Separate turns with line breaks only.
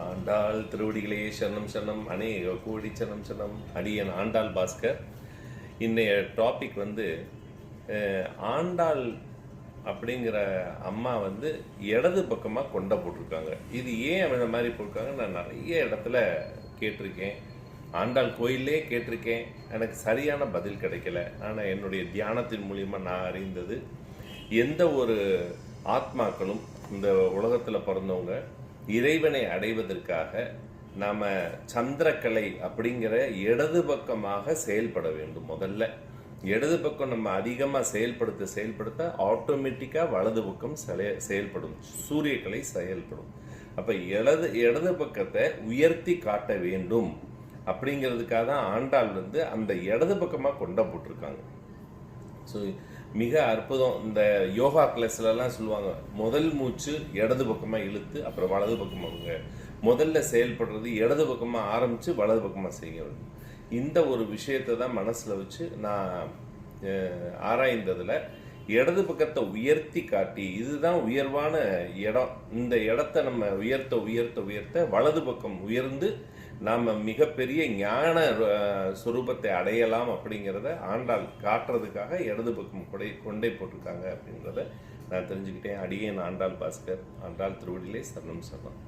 ஆண்டாள் திருவடிகளே சரணம் சரணம், அநேக கோடி சரணம் சரணம். அடியன் ஆண்டாள் பாஸ்கர். இன்னைய டாபிக் ஆண்டாள் அப்படிங்கிற அம்மா இடது பக்கமாக கொண்டை போட்டிருக்காங்க. இது ஏன் அந்த மாதிரி போட்டிருக்காங்க நான் நிறைய இடத்துல கேட்டிருக்கேன். ஆண்டாள் கோயிலே கேட்டிருக்கேன். எனக்கு சரியான பதில் கிடைக்கல. ஆனால் என்னுடைய தியானத்தின் மூலியமாக நான் அறிந்தது, எந்த ஒரு ஆத்மாக்களும் இந்த உலகத்தில் பிறந்தவங்க இறைவனை அடைவதற்காக நாம் சந்திரக்கலை அப்படிங்கிற இடது பக்கமாக செயல்பட வேண்டும். முதல்ல இடது பக்கம் நம்ம அதிகமாக செயல்படுத்த ஆட்டோமேட்டிக்காக வலது பக்கம் செயல்படும், சூரியக்கலை செயல்படும். அப்போ இடது பக்கத்தை உயர்த்தி காட்ட வேண்டும் அப்படிங்கிறதுக்காக தான் ஆண்டாள் அந்த இடது பக்கமாக கொண்ட போட்டிருக்காங்க. ஸோ மிக அற்புதம். இந்த யோகா கிளாஸ்லலாம் சொல்லுவாங்க, முதல் மூச்சு இடது பக்கமாக இழுத்து அப்புறம் வலது பக்கமாக முதல்ல செயல்படுறது, இடது பக்கமாக ஆரம்பித்து வலது பக்கமாக செய்கிறது. இந்த ஒரு விஷயத்தை தான் மனசில் வச்சு நான் ஆராய்ந்ததில் இடது பக்கத்தை உயர்த்தி காட்டி, இதுதான் உயர்வான இடம், இந்த இடத்த நம்ம உயர்த்த வலது பக்கம் உயர்ந்து நாம் மிகப்பெரிய ஞான சுரூபத்தை அடையலாம் அப்படிங்கிறத ஆண்டாள் காட்டுறதுக்காக இடது பக்கம் கொண்டை போட்டிருக்காங்க அப்படிங்கிறத நான் தெரிஞ்சுக்கிட்டேன். அடியேன் ஆண்டாள் பாஸ்கர். ஆண்டாள் திருவடியிலே சரணம் சரணம்.